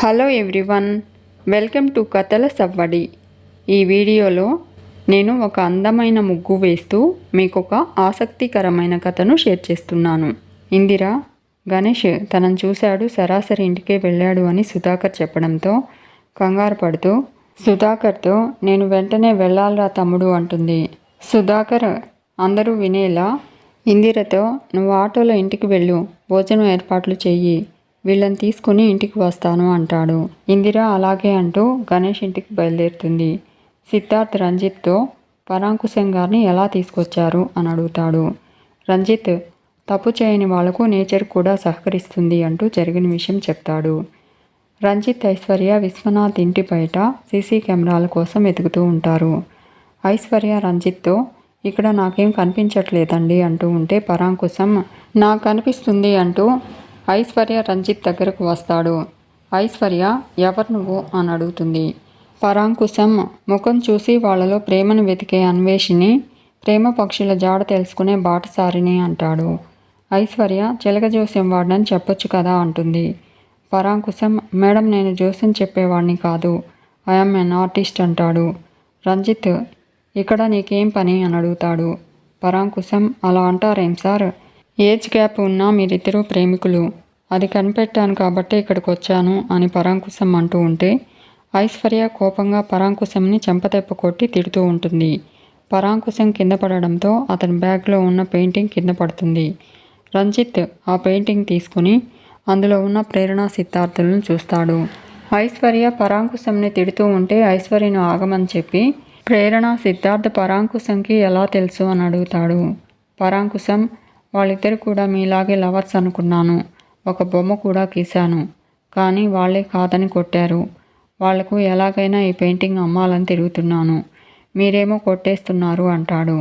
Hello everyone, welcome to కథల సవ్వడి. ఈ వీడియోలో నేను ఒక అందమైన ముగ్గు వేస్తూ మీకు ఒక ఆసక్తికరమైన కథను షేర్ చేస్తున్నాను. ఇందిర, గణేష్ తనను చూశాడు, సరాసరి ఇంటికే వెళ్ళాడు అని సుధాకర్ చెప్పడంతో కంగారు పడుతూ సుధాకర్తో నేను వెంటనే వెళ్ళాలిరా తమ్ముడు అంటుంది. సుధాకర్ అందరూ వినేలా ఇందిరతో నువ్వు ఆటోలో ఇంటికి వెళ్ళు, భోజనం ఏర్పాట్లు చెయ్యి, వీళ్ళని తీసుకుని ఇంటికి వస్తాను అంటాడు. ఇందిర అలాగే అంటూ గణేష్ ఇంటికి బయలుదేరుతుంది. సిద్ధార్థ్ రంజిత్తో పరాంకుశం గారిని ఎలా తీసుకొచ్చారు అని అడుగుతాడు. రంజిత్ తప్పు చేయని వాళ్లకు నేచర్ కూడా సహకరిస్తుంది అంటూ జరిగిన విషయం చెప్తాడు. రంజిత్, ఐశ్వర్య విశ్వనాథ్ ఇంటి బయట సీసీ కెమెరాల కోసం వెతుకుతూ ఉంటారు. ఐశ్వర్య రంజిత్తో ఇక్కడ నాకేం కనిపించట్లేదండి అంటూ ఉంటే పరాంకుశం నాకు కనిపిస్తుంది అంటూ ఐశ్వర్య రంజిత్ దగ్గరకు వస్తాడు. ఐశ్వర్య ఎవరు నువ్వు అని అడుగుతుంది. పరాంకుశం ముఖం చూసి వాళ్లలో ప్రేమను వెతికే అన్వేషిని, ప్రేమ పక్షుల జాడ తెలుసుకునే బాటసారిని అంటాడు. ఐశ్వర్య చిలక జోస్యం వాడని చెప్పొచ్చు కదా అంటుంది. పరాంకుశం మేడం నేను జోస్యం చెప్పేవాడిని కాదు, ఐఎమ్ ఎన్ ఆర్టిస్ట్ అంటాడు. రంజిత్ ఇక్కడ నీకేం పని అని అడుగుతాడు. పరాంకుశం అలా అంటారేం సార్, ఏజ్ గ్యాప్ ఉన్నా మీరిద్దరూ ప్రేమికులు, అది కనిపెట్టాను కాబట్టి ఇక్కడికి వచ్చాను అని పరాంకుశం అంటూ ఉంటే ఐశ్వర్య కోపంగా పరాంకుశంని చెంపదెబ్బ కొట్టి తిడుతూ ఉంటుంది. పరాంకుశం కింద పడడంతో అతని బ్యాగ్లో ఉన్న పెయింటింగ్ కింద పడుతుంది. రంజిత్ ఆ పెయింటింగ్ తీసుకుని అందులో ఉన్న ప్రేరణ సిద్ధార్థులను చూస్తాడు. ఐశ్వర్య పరాంకుశంని తిడుతూ ఉంటే ఐశ్వర్యను ఆగమని చెప్పి ప్రేరణ సిద్ధార్థ్ పరాంకుశంకి ఎలా తెలుసు అని అడుగుతాడు. పరాంకుశం వాళ్ళిద్దరు కూడా మీలాగే లవర్స్ అనుకున్నాను, ఒక బొమ్మ కూడా గీశాను, కానీ వాళ్ళే కాదని కొట్టారు. వాళ్లకు ఎలాగైనా ఈ పెయింటింగ్ అమ్మాలని తిరుగుతున్నాను, మీరేమో కొట్టేస్తున్నారు అంటాడు.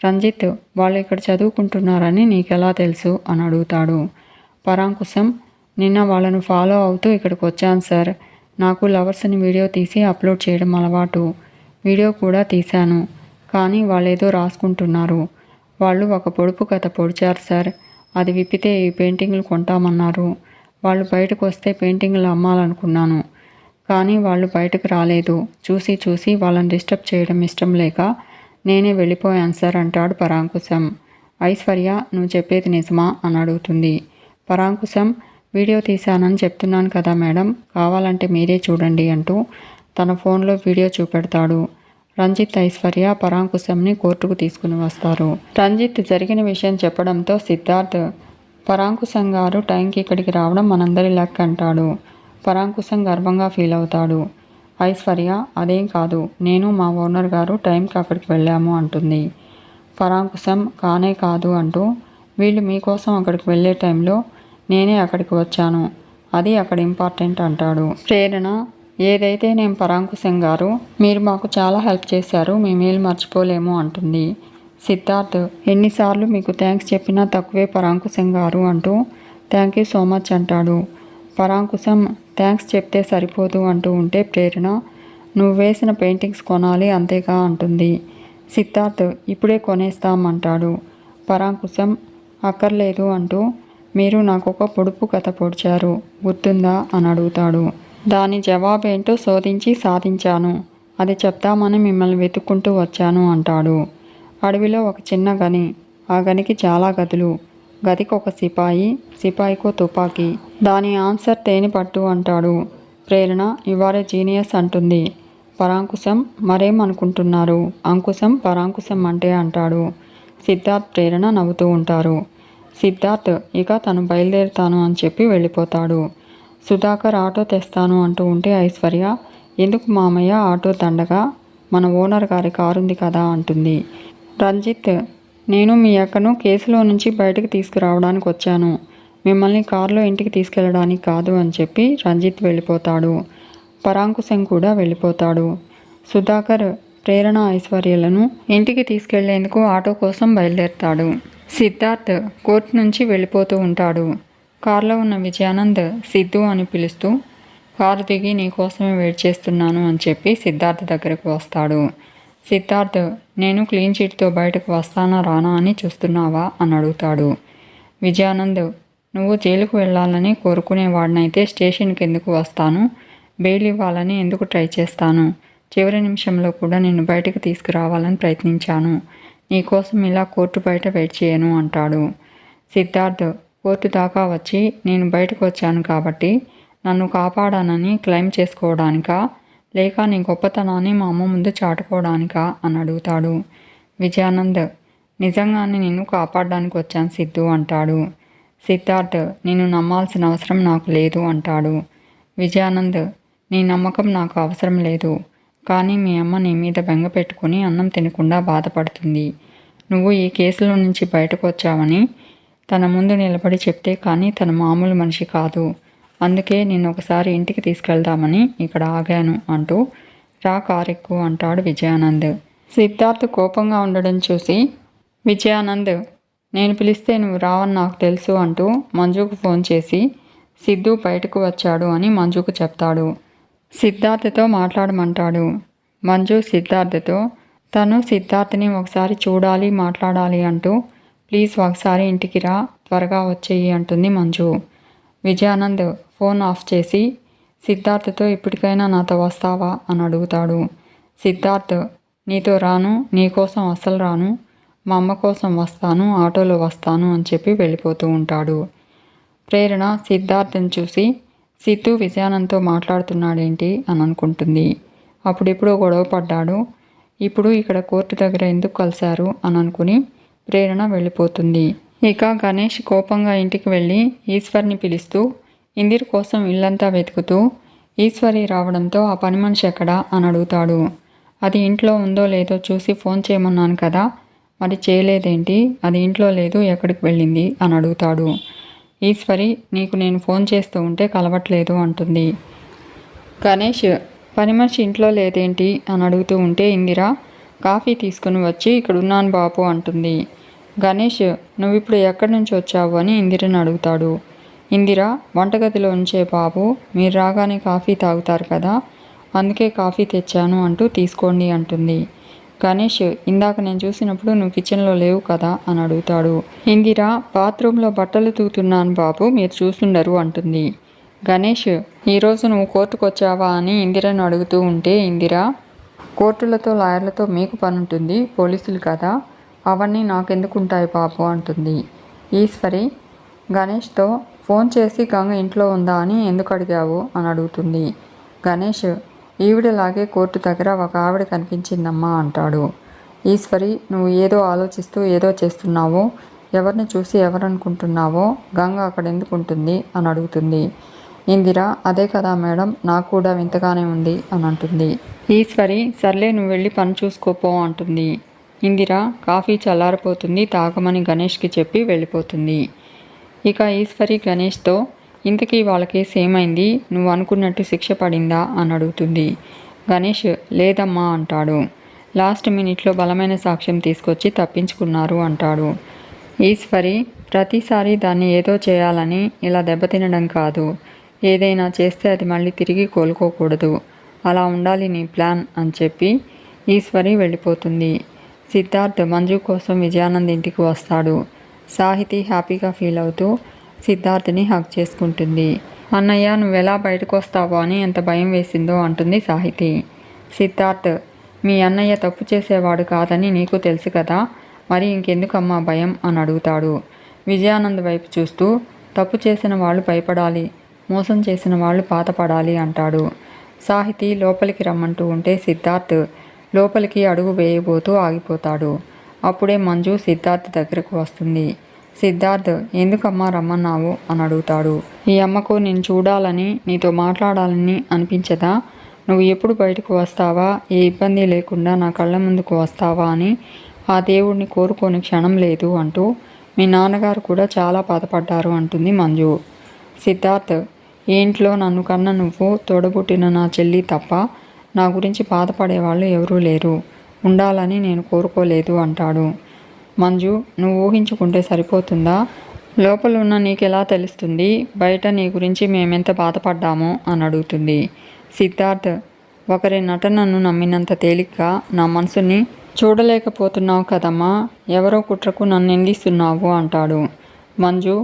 రంజిత్ వాళ్ళు ఇక్కడ చదువుకుంటున్నారని నీకెలా తెలుసు అని అడుగుతాడు. పరాంకుశం నిన్న వాళ్ళను ఫాలో అవుతూ ఇక్కడికి వచ్చాను సార్, నాకు లవర్స్ని వీడియో తీసి అప్లోడ్ చేయడం అలవాటు, వీడియో కూడా తీశాను, కానీ వాళ్ళేదో రాసుకుంటున్నారు, వాళ్ళు ఒక పొడుపు కథ పొడిచారు సార్, అది విప్పితే ఈ పెయింటింగ్లు కొంటామన్నారు, వాళ్ళు బయటకు వస్తే పెయింటింగ్లు అమ్మాలనుకున్నాను, కానీ వాళ్ళు బయటకు రాలేదు, చూసి వాళ్ళని డిస్టర్బ్ చేయడం ఇష్టం లేక నేనే వెళ్ళిపోయాను సార్ అంటాడు పరాంకుశం. ఐశ్వర్య నువ్వు చెప్పేది నిజమా అని అడుగుతుంది. పరాంకుశం వీడియో తీశానని చెప్తున్నాను కదా మేడం, కావాలంటే మీరే చూడండి అంటూ తన ఫోన్లో వీడియో చూపెడతాడు. రంజిత్, ఐశ్వర్య పరాంకుశంని కోర్టుకు తీసుకుని వస్తారు. రంజిత్ జరిగిన విషయం చెప్పడంతో సిద్ధార్థ్ పరాంకుశం గారు టైంకి ఇక్కడికి రావడం మనందరి లక్ అంటాడు. పరాంకుశం గర్వంగా ఫీల్ అవుతాడు. ఐశ్వర్య అదేం కాదు, నేను మా ఓనర్ గారు టైంకి అక్కడికి వెళ్ళాము అంటుంది. పరాంకుశం కానే కాదు అంటూ వీళ్ళు మీకోసం అక్కడికి వెళ్ళే టైంలో నేనే అక్కడికి వచ్చాను, అది అక్కడ ఇంపార్టెంట్ అంటాడు. ప్రేరణ ఏదైతే నేను పరాంకుశం గారు మీరు మాకు చాలా హెల్ప్ చేశారు, మీ మేలు మర్చిపోలేము అంటుంది. సిద్ధార్థ్ ఎన్నిసార్లు మీకు థ్యాంక్స్ చెప్పినా తక్కువే పరాంకుశం గారు అంటూ థ్యాంక్ యూ సో మచ్ అంటాడు. పరాంకుశం థ్యాంక్స్ చెప్తే సరిపోదు అంటూ ఉంటే ప్రేరణ నువ్వు వేసిన పెయింటింగ్స్ కొనాలి అంతేగా అంటుంది. సిద్ధార్థ్ ఇప్పుడే కొనేస్తామంటాడు. పరాంకుశం అక్కర్లేదు అంటూ మీరు నాకు ఒక పొడుపు కథ పొడిచారు గుర్తుందా అని అడుగుతాడు. దాని జవాబేంటో శోధించి సాధించాను, అది చెప్తామని మిమ్మల్ని వెతుక్కుంటూ వచ్చాను అంటాడు. అడవిలో ఒక చిన్న గని, ఆ గనికి చాలా గదులు, గదికి ఒక సిపాయి, సిపాయికో తుపాకీ, దాని ఆన్సర్ తేనెపట్టు అంటాడు. ప్రేరణ ఇవారే జీనియస్ అంటుంది. పరాంకుశం మరేం అనుకుంటున్నారు, అంకుశం పరాంకుశం అంటే అంటాడు. సిద్ధార్థ్, ప్రేరణ నవ్వుతూ ఉంటారు. సిద్ధార్థ్ ఇక తను బయలుదేరుతాను అని చెప్పి వెళ్ళిపోతాడు. సుధాకర్ ఆటో తెస్తాను అంటూ ఉంటే ఐశ్వర్య ఎందుకు మామయ్య ఆటో దండగా, మన ఓనర్ గారి కారుంది కదా అంటుంది. రంజిత్ నేను మీ అక్కను కేసులో నుంచి బయటకు తీసుకురావడానికి వచ్చాను, మిమ్మల్ని కారులో ఇంటికి తీసుకెళ్ళడానికి కాదు అని చెప్పి రంజిత్ వెళ్ళిపోతాడు. పరాంకుశం కూడా వెళ్ళిపోతాడు. సుధాకర్ ప్రేరణ ఐశ్వర్యలను ఇంటికి తీసుకెళ్లేందుకు ఆటో కోసం బయలుదేరుతాడు. సిద్ధార్థ్ కోర్టు నుంచి వెళ్ళిపోతూ ఉంటాడు. కారులో ఉన్న విజయానంద్ సిద్ధు అని పిలుస్తూ కారు దిగి నీకోసమే వెయిట్ చేస్తున్నాను అని చెప్పి సిద్ధార్థ్ దగ్గరకు వస్తాడు. సిద్ధార్థ్ నేను క్లీన్ చిట్తో బయటకు వస్తానా రానా అని చూస్తున్నావా అని అడుగుతాడు. విజయానంద్ నువ్వు జైలుకు వెళ్ళాలని కోరుకునేవాడినైతే స్టేషన్కి ఎందుకు వస్తాను? బెయిల్ ఇవ్వాలని ఎందుకు ట్రై చేస్తాను? చివరి నిమిషంలో కూడా నిన్ను బయటకు తీసుకురావాలని ప్రయత్నించాను. నీకోసం ఇలా కోర్టు బయట వెయిట్ చేయను అంటాడు. సిద్ధార్థ్ కోర్టు దాకా వచ్చి నేను బయటకు వచ్చాను కాబట్టి నన్ను కాపాడానని క్లెయిమ్ చేసుకోవడానికా, లేక నీ గొప్పతనాన్ని మా అమ్మ ముందు చాటుకోవడానికా అని అడుగుతాడు. విజయానంద్ నిజంగానే నిన్ను కాపాడడానికి వచ్చాను సిద్ధు అంటాడు. సిద్ధార్థ్ నిన్ను నమ్మాల్సిన అవసరం నాకు లేదు అంటాడు. విజయానంద్ నీ నమ్మకం నాకు అవసరం లేదు, కానీ మీ అమ్మ నీ మీద బెంగ పెట్టుకుని అన్నం తినకుండా బాధపడుతుంది. నువ్వు ఈ కేసులో నుంచి బయటకు వచ్చావని తన ముందు నిలబడి చెప్తే కానీ తన మామూలు మనిషి కాదు. అందుకే నిన్ను ఒకసారి ఇంటికి తీసుకెళ్దామని ఇక్కడ ఆగాను అంటూ రా కారెక్కు అంటాడు విజయానంద్. సిద్ధార్థ్ కోపంగా ఉండడం చూసి విజయానంద్ నేను పిలిస్తే నువ్వు రావని నాకు తెలుసు అంటూ మంజుకు ఫోన్ చేసి సిద్ధు బయటకు వచ్చాడు అని మంజుకు చెప్తాడు. సిద్ధార్థతో మాట్లాడమంటాడు. మంజు సిద్ధార్థతో తను సిద్ధార్థని ఒకసారి చూడాలి, మాట్లాడాలి అంటూ ప్లీజ్ ఒకసారి ఇంటికి రా, త్వరగా వచ్చేయి అంటుంది మంజు. విజయానంద్ ఫోన్ ఆఫ్ చేసి సిద్ధార్థతో ఇప్పటికైనా నాతో వస్తావా అని అడుగుతాడు. సిద్ధార్థ్ నీతో రాను, నీకోసం అస్సలు రాను, మా అమ్మ కోసం వస్తాను, ఆటోలో వస్తాను అని చెప్పి వెళ్ళిపోతూ ఉంటాడు. ప్రేరణ సిద్ధార్థని చూసి సిద్ధు విజయానంద్తో మాట్లాడుతున్నాడేంటి అని అనుకుంటుంది. అప్పుడిప్పుడు గొడవ పడ్డాడు, ఇప్పుడు ఇక్కడ కోర్టు దగ్గర ఎందుకు కలిశారు అని అనుకుని ప్రేరణ వెళ్ళిపోతుంది. ఇక గణేష్ కోపంగా ఇంటికి వెళ్ళి ఈశ్వర్ని పిలుస్తూ ఇందిర కోసం ఇల్లంతా వెతుకుతూ ఈశ్వరి రావడంతో ఆ పని మనిషి ఎక్కడా అని అడుగుతాడు. అది ఇంట్లో ఉందో లేదో చూసి ఫోన్ చేయమన్నాను కదా, మరి చేయలేదేంటి? అది ఇంట్లో లేదు, ఎక్కడికి వెళ్ళింది అని అడుగుతాడు. ఈశ్వరి నీకు నేను ఫోన్ చేస్తూ ఉంటే కలవట్లేదు అంటుంది. గణేష్ పని మనిషి ఇంట్లో లేదేంటి అని అడుగుతూ ఉంటే ఇందిర కాఫీ తీసుకుని వచ్చి ఇక్కడున్నాను బాపు అంటుంది. గణేష్ నువ్వు ఇప్పుడు ఎక్కడి నుంచి వచ్చావు అని ఇందిరని అడుగుతాడు. ఇందిర వంటగదిలో ఉంచే బాబు, మీరు రాగానే కాఫీ తాగుతారు కదా, అందుకే కాఫీ తెచ్చాను అంటూ తీసుకోండి అంటుంది. గణేష్ ఇందాక నేను చూసినప్పుడు నువ్వు కిచెన్లో లేవు కదా అని అడుగుతాడు. ఇందిర బాత్రూంలో బట్టలు తూతున్నాను బాబు, మీరు చూసుండరు అంటుంది. గణేష్ ఈరోజు నువ్వు కోర్టుకు వచ్చావా అని ఇందిరను అడుగుతూ ఉంటే ఇందిర కోర్టులతో లాయర్లతో మీకు పని ఉంటుంది, పోలీసులు కదా, అవన్నీ నాకెందుకుంటాయి బాబు అంటుంది. ఈశ్వరి గణేష్తో ఫోన్ చేసి గంగ ఇంట్లో ఉందా అని ఎందుకు అడిగావు అని అడుగుతుంది. గణేష్ ఈవిడలాగే కోర్టు దగ్గర ఒక ఆవిడ కనిపించిందమ్మా అంటాడు. ఈశ్వరి నువ్వు ఏదో ఆలోచిస్తూ ఏదో చేస్తున్నావో, ఎవరిని చూసి ఎవరనుకుంటున్నావో, గంగ అక్కడ ఎందుకు ఉంటుంది అని అడుగుతుంది. ఇందిర అదే కదా మేడం, నాకు కూడా వింతగానే ఉంది అని అంటుంది. ఈశ్వరి సర్లే నువ్వు వెళ్ళి పని చూసుకోపో అంటుంది. ఇందిర కాఫీ చల్లారిపోతుంది, తాగమని గణేష్కి చెప్పి వెళ్ళిపోతుంది. ఇక ఈశ్వరి గణేష్తో ఇంతకీ వాళ్ళ కేసు ఏమైంది, నువ్వు అనుకున్నట్టు శిక్ష పడిందా అని అడుగుతుంది. గణేష్ లేదమ్మా అంటాడు. లాస్ట్ మినిట్లో బలమైన సాక్ష్యం తీసుకొచ్చి తప్పించుకున్నారు అంటాడు. ఈశ్వరి ప్రతిసారి దాన్ని ఏదో చేయాలని ఇలా దెబ్బతినడం కాదు, ఏదైనా చేస్తే అది మళ్ళీ తిరిగి కోలుకోకూడదు, అలా ఉండాలి నీ ప్లాన్ అని చెప్పి ఈశ్వరి వెళ్ళిపోతుంది. సిద్ధార్థ్ మంజు కోసం విజయానంద్ ఇంటికి వస్తాడు. సాహితి హ్యాపీగా ఫీల్ అవుతూ సిద్ధార్థ్ని హగ్ చేసుకుంటుంది. అన్నయ్య నువ్వెలా బయటకు వస్తావో అని ఎంత భయం వేసిందో అంటుంది సాహితి. సిద్ధార్థ్ మీ అన్నయ్య తప్పు చేసేవాడు కాదని నీకు తెలుసు కదా, మరి ఇంకెందుకమ్మా భయం అని అడుగుతాడు. విజయానంద్ వైపు చూస్తూ తప్పు చేసిన వాళ్ళు భయపడాలి, మోసం చేసిన వాళ్ళు బాధపడాలి అంటాడు. సాహితి లోపలికి రమ్మంటూ ఉంటే సిద్ధార్థ్ లోపలికి అడుగు వేయబోతూ ఆగిపోతాడు. అప్పుడే మంజు సిద్ధార్థ్ దగ్గరకు వస్తుంది. సిద్ధార్థ్ ఎందుకమ్మా రమ్మన్నావు అని అడుగుతాడు. ఈ అమ్మకు నేను చూడాలని, నీతో మాట్లాడాలని అనిపించదా? నువ్వు ఎప్పుడు బయటకు వస్తావా, ఏ ఇబ్బంది లేకుండా నా కళ్ళ ముందుకు వస్తావా అని ఆ దేవుడిని కోరుకోని క్షణం లేదు అంటూ మీ నాన్నగారు కూడా చాలా బాధపడ్డారు అంటుంది మంజు. సిద్ధార్థ్ ఈ ఇంట్లో నన్ను కన్న నువ్వు, తోడబుట్టిన నా చెల్లి తప్ప నా గురించి బాధపడేవాళ్ళు ఎవరూ లేరు, ఉండాలని నేను కోరుకోలేదు అంటాడు. మంజు నువ్వు ఊహించుకుంటే సరిపోతుందా, లోపల ఉన్న నీకెలా తెలుస్తుంది, బయట నీ గురించి మేమెంత బాధపడ్డామో అని అడుగుతుంది. సిద్ధార్థ్ ఒకరి నటనను నమ్మినంత తేలిగ్గా నా మనసుని చూడలేకపోతున్నావు కదమ్మా, ఎవరో కుట్రకు నన్ను నిందిస్తున్నావు అంటాడు. మంజు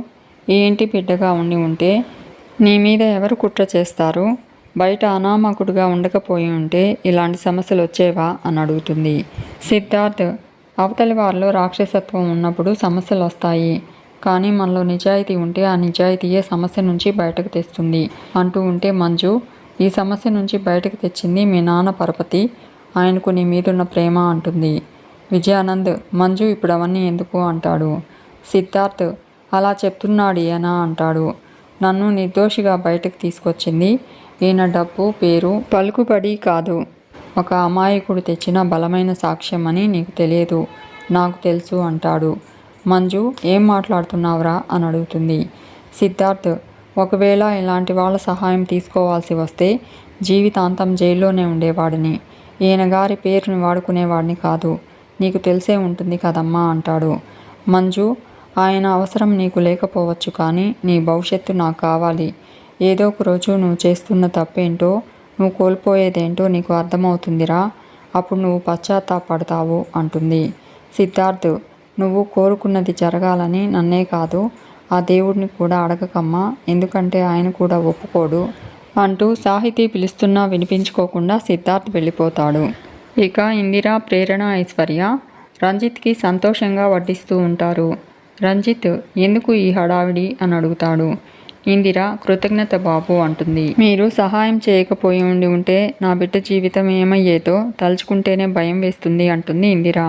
ఈ ఇంటి బిడ్డగా ఉంటే నీ మీద ఎవరు కుట్ర చేస్తారు? బయట అనామకుడుగా ఉండకపోయి ఉంటే ఇలాంటి సమస్యలు వచ్చేవా అని అడుగుతుంది. సిద్ధార్థ్, అవతలి వారిలో రాక్షసత్వం ఉన్నప్పుడు సమస్యలు వస్తాయి, కానీ మనలో నిజాయితీ ఉంటే ఆ నిజాయితీయే సమస్య నుంచి బయటకు తెస్తుంది అంటూ ఉంటే మంజు, ఈ సమస్య నుంచి బయటకు తెచ్చింది మీ నాన్న పరపతి, ఆయనకు నీ మీదున్న ప్రేమ అంటుంది. విజయానంద్, మంజు ఇప్పుడు అవన్నీ ఎందుకు అంటాడు. సిద్ధార్థ్, అలా చెప్తున్నాడు ఈయన అంటాడు. నన్ను నిర్దోషిగా బయటకు తీసుకొచ్చింది ఈయన డబ్బు, పేరు, పలుకుబడి కాదు, ఒక అమాయకుడు తెచ్చిన బలమైన సాక్ష్యం అని నీకు తెలియదు, నాకు తెలుసు అంటాడు. మంజు, ఏం మాట్లాడుతున్నావురా అని అడుగుతుంది. సిద్ధార్థ్, ఒకవేళ ఇలాంటి వాళ్ళ సహాయం తీసుకోవాల్సి వస్తే జీవితాంతం జైల్లోనే ఉండేవాడిని, ఈయన గారి పేరుని వాడుకునేవాడిని కాదు, నీకు తెలిసే ఉంటుంది కదమ్మా అంటాడు. మంజు, ఆయన అవసరం నీకు లేకపోవచ్చు, కానీ నీ భవిష్యత్తు నాకు కావాలి, ఏదో ఒక రోజు నువ్వు చేస్తున్న తప్పేంటో, నువ్వు కోల్పోయేదేంటో నీకు అర్థమవుతుందిరా, అప్పుడు నువ్వు పశ్చాత్తాపడతావు అంటుంది. సిద్ధార్థ్, నువ్వు కోరుకున్నది జరగాలని నన్నే కాదు ఆ దేవుడిని కూడా అడగకమ్మా, ఎందుకంటే ఆయన కూడా ఒప్పుకోడు అంటూ సాహితీ పిలుస్తున్నా వినిపించుకోకుండా సిద్ధార్థ్ వెళ్ళిపోతాడు. ఇక ఇందిర, ప్రేరణ, ఐశ్వర్య రంజిత్కి సంతోషంగా వడ్డిస్తూ ఉంటారు. రంజిత్, ఎందుకు ఈ హడావిడి అని అడుగుతాడు. ఇందిర, కృతజ్ఞత బాబు అంటుంది. మీరు సహాయం చేయకపోయి ఉంటే నా బిడ్డ జీవితం ఏమయ్యేదో తలుచుకుంటేనే భయం వేస్తుంది అంటుంది ఇందిర.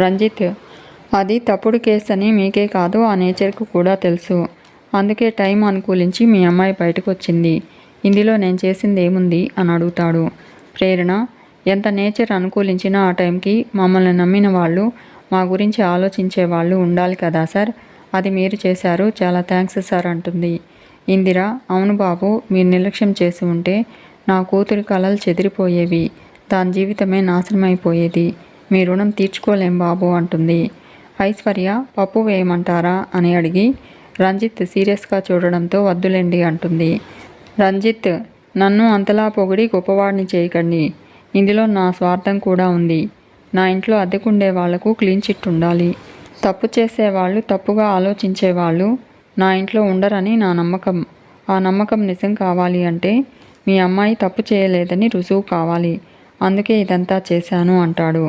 రంజిత్, అది తప్పుడు కేసు అని మీకే కాదు ఆ నేచర్కు కూడా తెలుసు, అందుకే టైం అనుకూలించి మీ అమ్మాయి బయటకు వచ్చింది, ఇందులో నేను చేసింది ఏముంది అని అడుగుతాడు. ప్రేరణ, ఎంత నేచర్ అనుకూలించినా ఆ టైంకి మమ్మల్ని నమ్మిన వాళ్ళు, మా గురించి ఆలోచించే వాళ్ళు ఉండాలి కదా సార్, అది మీరు చేశారు, చాలా థ్యాంక్స్ సార్ అంటుంది. ఇందిర, అవును బాబు, మీరు నిర్లక్ష్యం చేసి ఉంటే నా కూతురి కలలు చెదిరిపోయేవి, దాని జీవితమే నాశనమైపోయేది, మీ రుణం తీర్చుకోలేం బాబు అంటుంది. ఐశ్వర్య, పప్పు వేయమంటారా అని అడిగి రంజిత్ సీరియస్గా చూడడంతో వద్దులేండి అంటుంది. రంజిత్, నన్ను అంతలా పొగిడి గొప్పవాడిని చేయకండి, ఇందులో నా స్వార్థం కూడా ఉంది, నా ఇంట్లో అద్దెకుండే వాళ్లకు క్లీన్ చిట్ ఉండాలి, తప్పు చేసేవాళ్ళు, తప్పుగా ఆలోచించేవాళ్ళు నా ఇంట్లో ఉండరని నా నమ్మకం, ఆ నమ్మకం నిజం కావాలి అంటే మీ అమ్మాయి తప్పు చేయలేదని రుజువు కావాలి, అందుకే ఇదంతా చేశాను అంటాడు.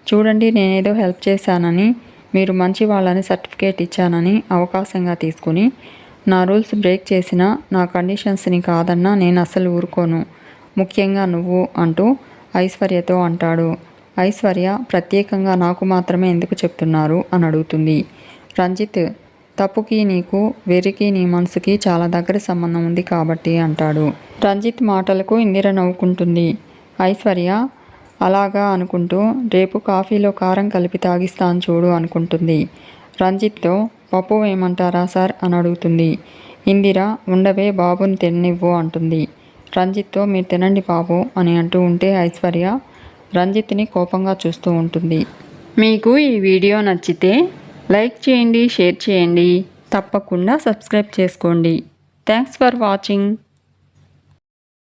చూడండి, నేనేదో హెల్ప్ చేశానని, మీరు మంచి వాళ్ళని సర్టిఫికేట్ ఇచ్చానని అవకాశంగా తీసుకుని నా రూల్స్ బ్రేక్ చేసినా, నా కండిషన్స్ని కాదన్నా నేను అస్సలు ఊరుకోను, ముఖ్యంగా నువ్వు అంటూ ఐశ్వర్యతో అంటాడు. ఐశ్వర్య, ప్రత్యేకంగా నాకు మాత్రమే ఎందుకు చెప్తున్నారు అని అడుగుతుంది. రంజిత్, తప్పుకి నీకు, వెర్రికి నీ మనసుకి చాలా దగ్గర సంబంధం ఉంది కాబట్టి అంటాడు. రంజిత్ మాటలకు ఇందిర నవ్వుకుంటుంది. ఐశ్వర్య అలాగా అనుకుంటూ రేపు కాఫీలో కారం కలిపి తాగిస్తాను చూడు అనుకుంటుంది. రంజిత్తో, పప్పు వేయమంటారా సార్ అని అడుగుతుంది. ఇందిర, ఉండవే, బాబుని తిననివ్వు అంటుంది. రంజిత్తో, మీరు తినండి బాబు అని అంటూ ఉంటే ఐశ్వర్య రంజిత్ని కోపంగా చూస్తూ ఉంటుంది. మీకు ఈ వీడియో నచ్చితే లైక్ చేయండి, షేర్ చేయండి, తప్పకుండా సబ్స్క్రైబ్ చేసుకోండి. Thanks for watching.